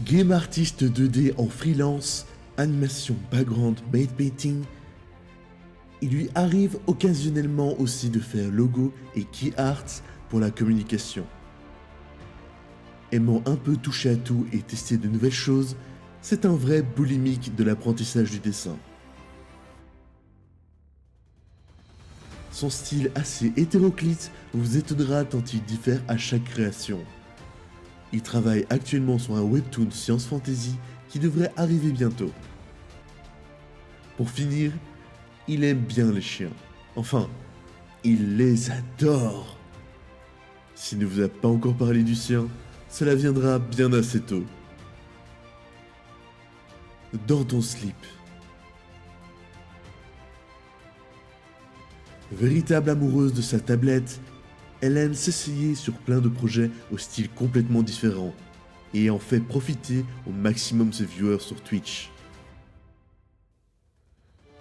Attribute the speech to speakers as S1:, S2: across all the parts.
S1: Game artiste 2D en freelance, animation background made painting, il lui arrive occasionnellement aussi de faire logo et key art pour la communication. Aimant un peu toucher à tout et tester de nouvelles choses, c'est un vrai boulimique de l'apprentissage du dessin. Son style assez hétéroclite vous étonnera tant il diffère à chaque création. Il travaille actuellement sur un webtoon science fantasy qui devrait arriver bientôt. Pour finir, il aime bien les chiens. Enfin, il les adore. S'il ne vous a pas encore parlé du sien, cela viendra bien assez tôt. Dans ton slip. Véritable amoureuse de sa tablette, elle aime s'essayer sur plein de projets au style complètement différent et en fait profiter au maximum ses viewers sur Twitch.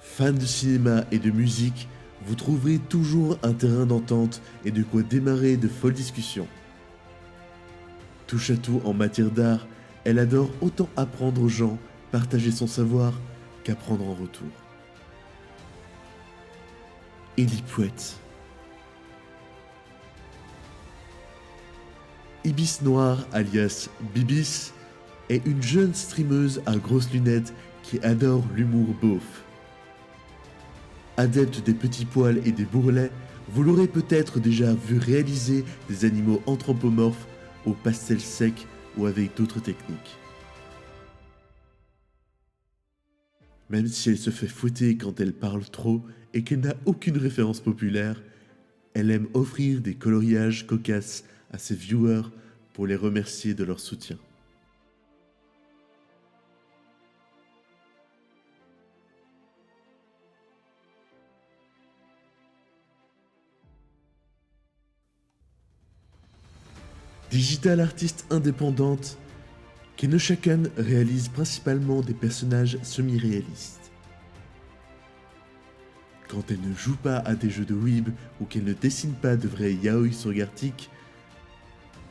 S1: Fan de cinéma et de musique, vous trouverez toujours un terrain d'entente et de quoi démarrer de folles discussions. Touche à tout en matière d'art, elle adore autant apprendre aux gens, partager son savoir, qu'apprendre en retour. Ellie Pouette. Ibis Noir alias Bibis est une jeune streameuse à grosses lunettes qui adore l'humour beauf. Adepte des petits poils et des bourrelets, vous l'aurez peut-être déjà vu réaliser des animaux anthropomorphes au pastel sec ou avec d'autres techniques. Même si elle se fait fouetter quand elle parle trop et qu'elle n'a aucune référence populaire, elle aime offrir des coloriages cocasses à ses viewers pour les remercier de leur soutien. Digital artiste indépendante, Kenoshakan réalise principalement des personnages semi-réalistes. Quand elle ne joue pas à des jeux de weeb ou qu'elle ne dessine pas de vrais yaoi sur Gartic,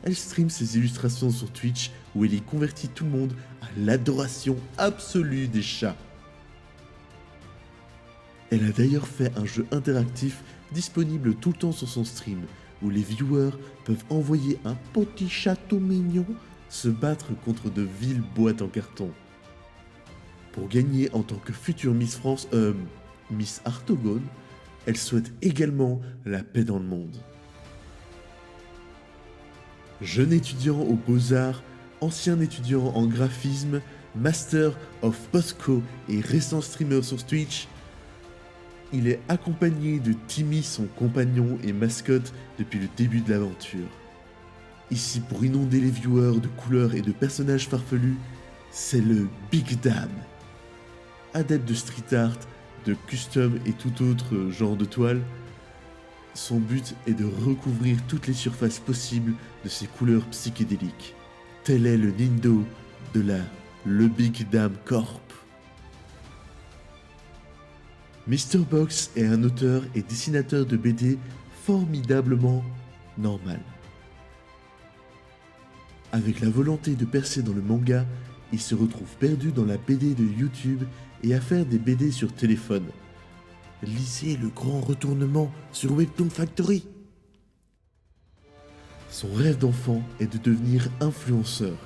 S1: elle stream ses illustrations sur Twitch où elle y convertit tout le monde à l'adoration absolue des chats. Elle a d'ailleurs fait un jeu interactif disponible tout le temps sur son stream où les viewers peuvent envoyer un petit château mignon se battre contre de viles boîtes en carton. Pour gagner en tant que future Miss France, Miss Artogone, elle souhaite également la paix dans le monde. Jeune étudiant aux Beaux-Arts, ancien étudiant en graphisme, Master of Postco et récent streamer sur Twitch, il est accompagné de Timmy, son compagnon et mascotte depuis le début de l'aventure. Ici pour inonder les viewers de couleurs et de personnages farfelus, c'est le Big Dam. Adepte de street art, de custom et tout autre genre de toile, son but est de recouvrir toutes les surfaces possibles de ces couleurs psychédéliques. Tel est le Nindo de Le Big Dam Corp. Mr. Box est un auteur et dessinateur de BD formidablement normal. Avec la volonté de percer dans le manga, il se retrouve perdu dans la BD de YouTube et à faire des BD sur téléphone. Lisez le grand retournement sur Webtoon Factory. Son rêve d'enfant est de devenir influenceur.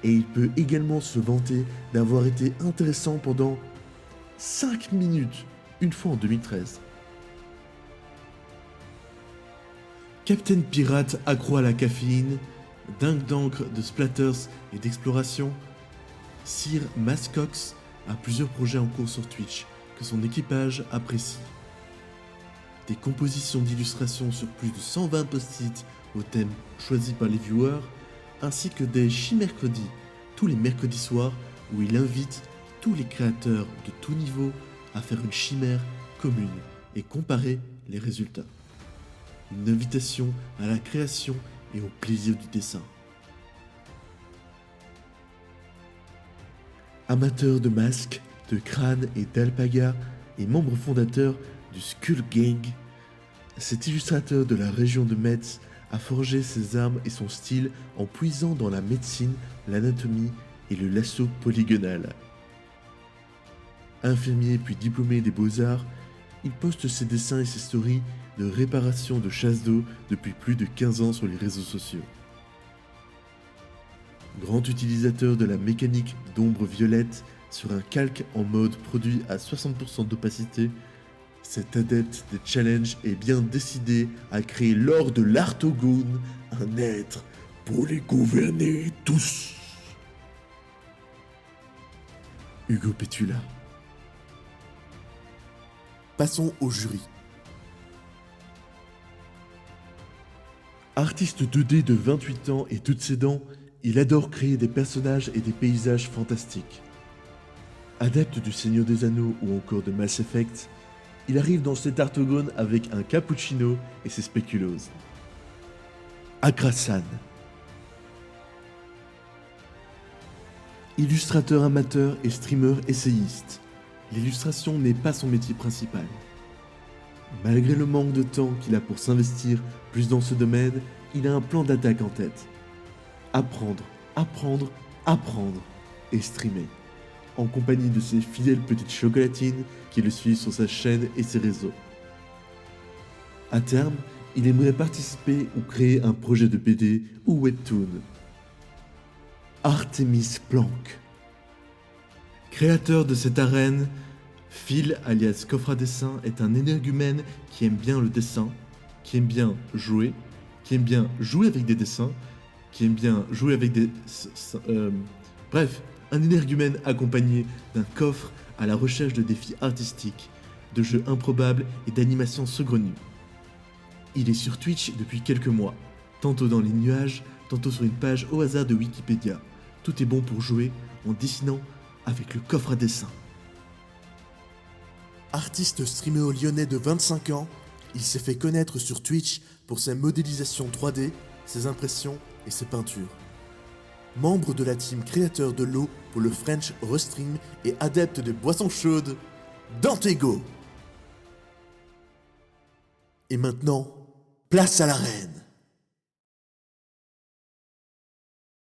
S1: Et il peut également se vanter d'avoir été intéressant pendant 5 minutes, une fois en 2013. Captain Pirate accro à la caféine, dingue d'encre, de splatters et d'exploration, Sir Mascox a plusieurs projets en cours sur Twitch que son équipage apprécie. Des compositions d'illustrations sur plus de 120 post-it aux thèmes choisis par les viewers, ainsi que des chimercredis tous les mercredis soirs où il invite tous les créateurs de tout niveau à faire une chimère commune et comparer les résultats. Une invitation à la création et au plaisir du dessin. Amateur de masques, de crânes et d'alpagas et membre fondateur du Skull Gang, cet illustrateur de la région de Metz a forgé ses armes et son style en puisant dans la médecine, l'anatomie et le lasso polygonal. Infirmier puis diplômé des beaux-arts, il poste ses dessins et ses stories de réparation de chasse d'eau depuis plus de 15 ans sur les réseaux sociaux. Grand utilisateur de la mécanique d'ombre violette sur un calque en mode produit à 60% d'opacité, cet adepte des challenges est bien décidé à créer lors de l'Artogone un être pour les gouverner tous. Hugo Petula. Passons au jury. Artiste 2D de 28 ans et toutes ses dents, il adore créer des personnages et des paysages fantastiques. Adepte du Seigneur des Anneaux ou encore de Mass Effect, il arrive dans cet Artogone avec un cappuccino et ses spéculoos. Akrasan. Illustrateur amateur et streamer essayiste, l'illustration n'est pas son métier principal. Malgré le manque de temps qu'il a pour s'investir plus dans ce domaine, il a un plan d'attaque en tête. Apprendre, apprendre, apprendre et streamer, en compagnie de ses fidèles petites chocolatines qui le suivent sur sa chaîne et ses réseaux. À terme, il aimerait participer ou créer un projet de BD ou webtoon. Artemis Planck. Créateur de cette arène, Phil, alias Coffre à dessin, est un énergumène qui aime bien le dessin, qui aime bien jouer avec des dessins, qui aime bien jouer avec des... Bref, un énergumène accompagné d'un coffre à la recherche de défis artistiques, de jeux improbables et d'animations saugrenues. Il est sur Twitch depuis quelques mois, tantôt dans les nuages, tantôt sur une page au hasard de Wikipédia. Tout est bon pour jouer en dessinant avec le coffre à dessin. Artiste streamer lyonnais de 25 ans, il s'est fait connaître sur Twitch pour ses modélisations 3D, ses impressions et ses peintures. Membre de la team créateur de l'eau pour le French Restream et adepte de boissons chaudes, Dantego. Et maintenant, place à l'arène.